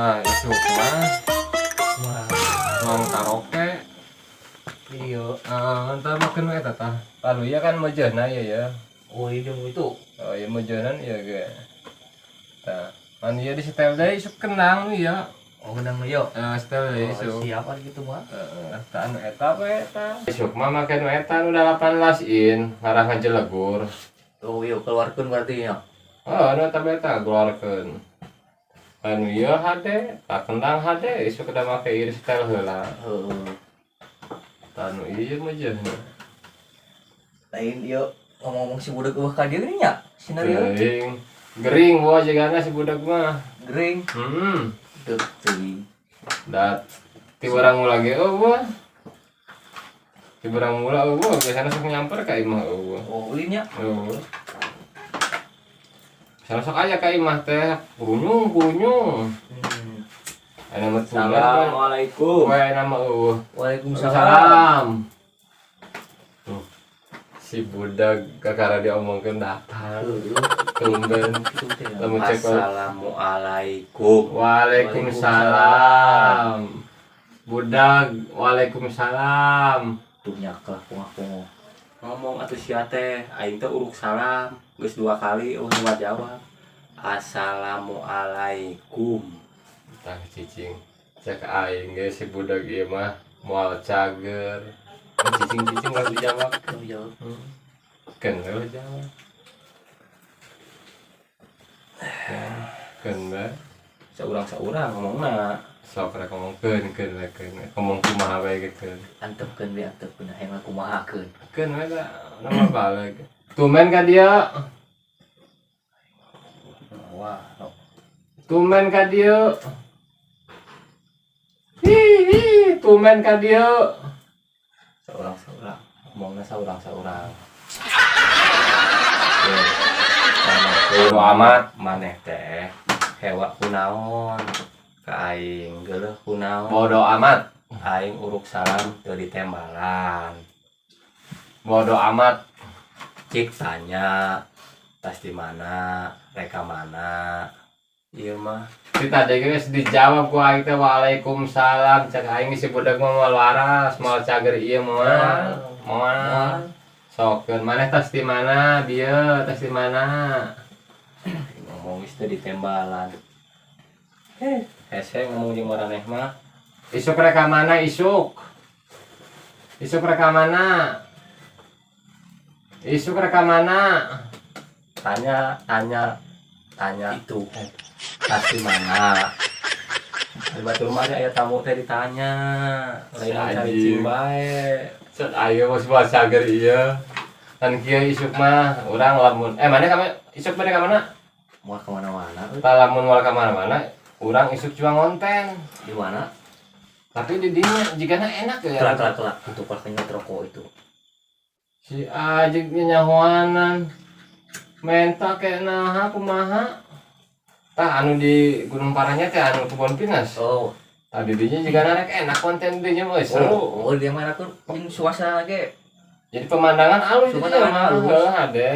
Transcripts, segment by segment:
Nah, itu mah Wah, mau karaoke. iya. Entar makan we tah. Lalu ya kan mejana ya. Oh, itu itu. Oh ya mejanan ya ge. Tah, man ieu di setel deui isuk kenang ya. Oh, kenang yo. Setel deui isuk. Siapa gitu mah? Tah anu eta we eta. Isuk mah makan we eta nu 18 in ngarah ka Jelegur. Oh, iya keluarkan berarti ya. Oh, anu eta beta keluarkeun. Anu ieu hade, tak kendang hade isuk kada make ieu setel heula. Heeh. Anu ieu mejana. Lain yo ngomong-ngomong si budak eueuh ka dieu nya. Sinario Gering bawa jagana si budak mah. gering. Teu teuing. Dat ti barang mula ge eueuh. Ti barang mula eueuh biasana sok nyamper ka imah eueuh. Oh, ulinya. Eueuh. Biasana sok aya ka imah teh kunyung. Aya mah Assalamualaikum. Wae nama eueuh. Waalaikumsalam. Salam. Tuh. Si budak kakara diomongkeun datang. Tumben. Lamun cek Assalamualaikum. Waalaikumsalam. Budak, waalaikumsalam. Tuh nyaklah punga-punga. Ngomong atuh sia teh, aing teh uruk salam geus 2 kali eueuh jawab. Assalamualaikum. Tah cicing. Cek aing ge si budak ieu mah moal cager. Cicing-cicing harus dijawab. Oh, jawab. Keun we jawab. Keun we. Saurang-saurang ngomongna. Sok rek ngomong keun we keun. Ngomong kumaha bae ge keun. Antepkeun we antepkeun hayang kumahakeun. Keun we da nama balik. Tumen ka dia. Wah, Tumen ka dia. Hihi, tumen ka dia. saurang-saurang. Ngomongna saurang-saurang. Bodo amat. Maneh teh hewa kunaon ka aing geuleuh kunaon. Bodo amat. Aing uruk salam teu ditembalan. Bodo amat. Cik tanya tas di mana, reka mana. Ieu mah Kita tadi geus dijawab ku aing teh waalaikumsalam. Cek aing si budak mah moal waras, moal cager ieu moal. Moal. Sokeun maneh tas di mana? Dieu tas di mana? ngomong geus teu ditembalan. Hese ngomong jeung maraneh mah. Isuk reka mana isuk? Isuk reka mana? Isuk reka mana? Tanya itu. Tas di mana? Di batur mah aya tamu teh ditanya. Lain cari cing bae. Cet ayo mah moal cager ieu. Kan kieu isuk mah urang lamun maneh ka isuk maneh ka mana? Mau ke mana-mana. Tah lamun moal ka mana-mana, urang isuk cuma ngonten. Di mana? Tapi di dinya jigana enak ya. Kelak. Untuk pakainya rokok itu. Si Ajik nyahoanan. Menta kayak naha kumaha. Tah anu di Gunung Parahnya teh anu kebon pinus. Oh. Tadi dinya jigana rek enak konten dinya mah seru. Oh, dia mana kun jeung suasana ge. Jadi pemandangan alus itu Pemandangan halus. Heeh, ade.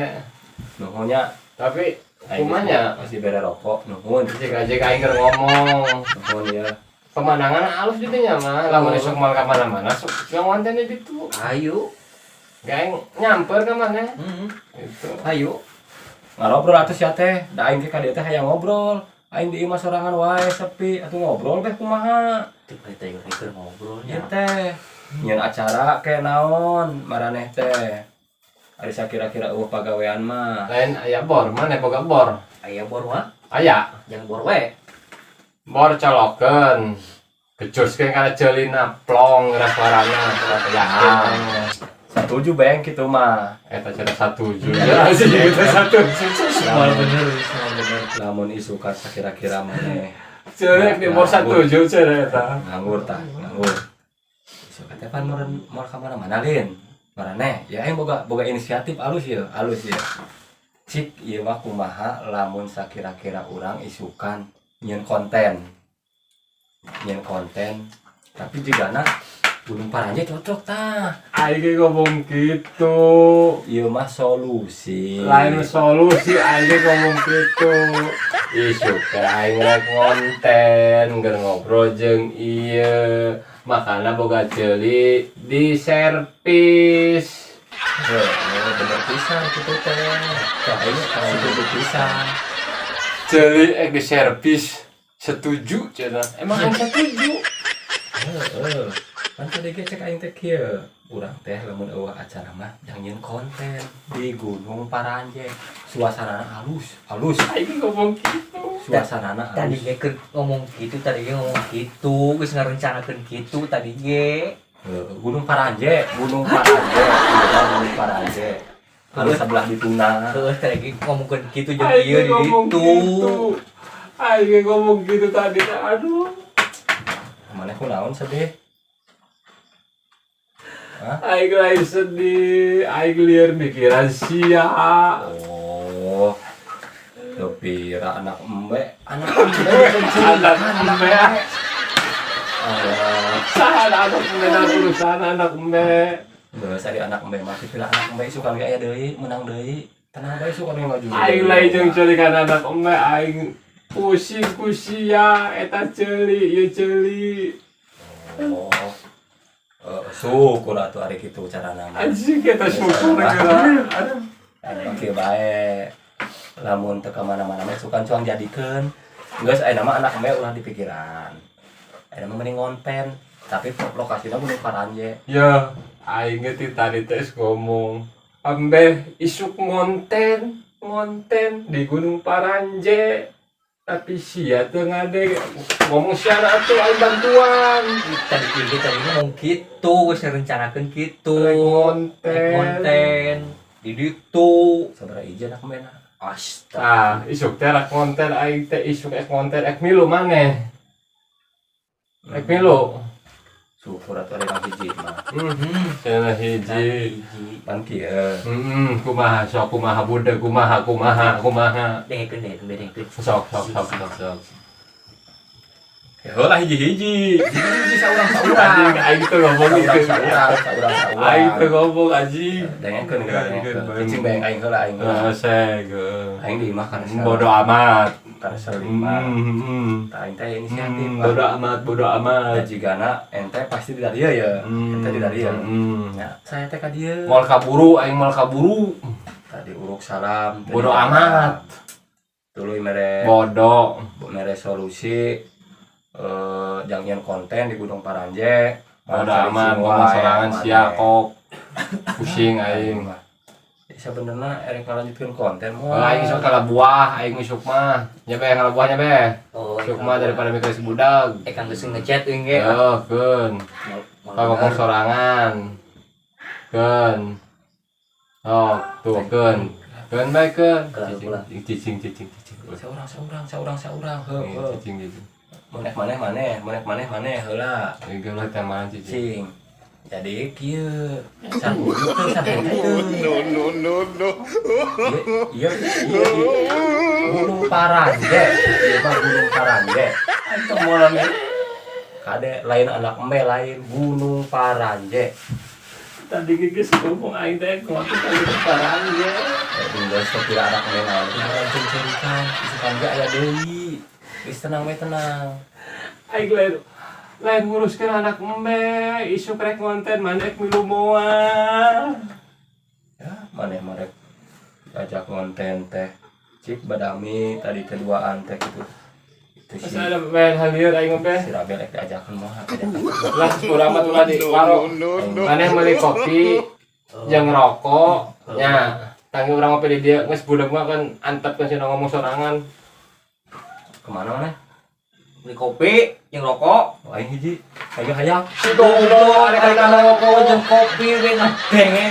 Nuhunnya Tapi kumanya masih bere rokok, nuhun. Ajik aing keur ngomong. Nuhun ya. Pemandangan alus di dinya mah. Lamun esuk mal ka mana-mana sok konten di ditu. Ayo. Gaeng nyamper ka maneh. Itu. Ayo. Ngarobrol atuh sia teh, da aing ke ka dieu teh hayang ngobrol. Aing di imah sorangan wae sepi, atuh ngobrol teh kumaha? Teu teh keur ngobrolnya. Ieu teh nyeun acara ke naon maraneh teh. Ari sakira-kira eueuh pagawean mah. Lain aya bor, maneh boga bor. Aya bor mah, Aya. jangan bor we. Bor colokeun. Kecuskeun kana ceulina plong restoranna yakin. Setuju beng kitu mah. Eta cenah 1 juta. Sih itu 1 juta. Semua bener. Lamun isukan sakira-kira maneh. Ceurek di bor 1 juta cenah eta. Nganggur. Isukan teh pan moal ka mana-mana lin. Maraneh, ya aing boga inisiatif alus ya. Cik ieu mah kumaha lamun sakira-kira urang isukan nyieun konten. Tapi jigana Gunung Paranjay cocok tah. Aing ngomong gitu. Ieu mah solusi. Lain solusi aing ngomong gitu. Isu teh aing rek konten keur ngobrol jeung ieu. Makana boga ceuli di servis. Bener pisan kitu teh. Tah aing setuju pisan. Ceuli di servis. Setuju cenah. Emang aing setuju. Heeh. Kan tadi ge cek aing teh kieu. Urang teh lamun eueuh acara mah jang nyeun konten di Gunung Paranjay. Suasanana halus. Aing ngomong gitu. Suasanana Tadi halus. ge keur ngomong gitu, geus ngarencanakeun gitu tadi ge. Gunung Paranjay. Iya, Gunung Paranjay. Anu sebelah di Tuna. Terus tadi ge ngomongkeun gitu jeung Aing ieu di ngomong ditu. gitu. Aing ngomong gitu tadi. Aduh. Maneh kunaon sedih? Aing lain sedih, aing liar mikiran sia. Oh. Tepira anak embe. Anak embe. Saha anak embe dan urusan anak embe. Geus ari anak embe mah tepira anak embe suka ge aya deui, menang deui. Tenang bae suka ge maju. Aing lain jeung culikan anak embe aing pusing ku sia eta ceuli, ieu ceuli. Oh. Syukur atuh ari kitu carana mah. Anjing kita syukur geura. Aduh. Oke bae. Lamun teu ka mana-mana mah sukan cuang jadikeun. Geus aya nama anak embe ulah di pikiran. Aya mah mending ngonten, tapi lokasina Gunung Paranjay. Ya, aing ge tadi teh ngomong, "Ambe isuk ngonten di Gunung Paranjay." Tapi sia teu ngade ngomong sia atuh aing bantuan. Tadi ge ngomong gitu, geus ngarencanakeun gitu. Rek ngonten. Di ditu. Sabaraha ieu anak embe na? Ah, isuk teh rek ngonten aing teh isuk ek ngonten ek milu maneh. Ek milu. Syukur atuh ari kang hiji mah. Cenah hiji. Pan kieu. Kumaha budak kumaha. Dengekeun. Sok. Ya heula hiji-hiji saurang-saurang. Anjing aing teh ngomong gitu. Saurang. Aing teh ngomong anjing. Dengekeun cicing bae aing heula aing. Seg. Aing di imah kana Bodo amat. kana salima. Tah aing teh inisiatif. Bodo amat. Da jigana ente pasti di dieu ya. Ente di dieu. Ya, saya teh ka dieu. Moal kaburu, aing moal kaburu. Tadi uruk salam. Bodo amat. Tuluy mere Bodoh. mere solusi jang nyeun konten di Gunung Paranjay. Bodo amat, ngomong sorangan sia kok. Pusing aing. Sebenarnya erek ngalanjutkeun konten moal. Aing isuk kala buah, aing isuk mah. Nya be kala buahnya be. Oh, Isuk mah daripada mikir si budak. Kang geus ngechat euy ge. Yo, keun. Ngomong sorangan. Keun. Oh, tuh keun. Keun bae keun. Cicing. Saurang heuh. Cicing. Maneh maneh heula. Ieu lah teman cicing. Cing. Jadi kieu sampai No. Iya. Gunung Paranjay. Ieu mah Gunung Paranjay. Antum moal kade lain anak embe lain Gunung Paranjay. Tadi geus ngomong aing teh kumaha Gunung Paranjay. Tinggal sepira anak embe lain. Langsung cerikan, isukan ge aya deui. Geus tenang we tenang. Aing lain nguruskeun anak embe, isuk rek ngonten maneh milu moal. Ya, maneh marek ajak ngonten teh. Cik badami tadi keduaan teh gitu. Itu Terus sih. ada main halieur aing embe. Si Rabel ek diajakeun moal. Lah kurang mah tuh di warung. Maneh meuli kopi jeung rokok. Nya, tanggi urang ngopi di dieu geus budak mah kan antep kan cenah ngomong sorangan. Kemana maneh? Beli kopi jeung rokok. Aing hiji. Ayo hayang. Dodo ada kali rokok jeung kopi we ngabenge.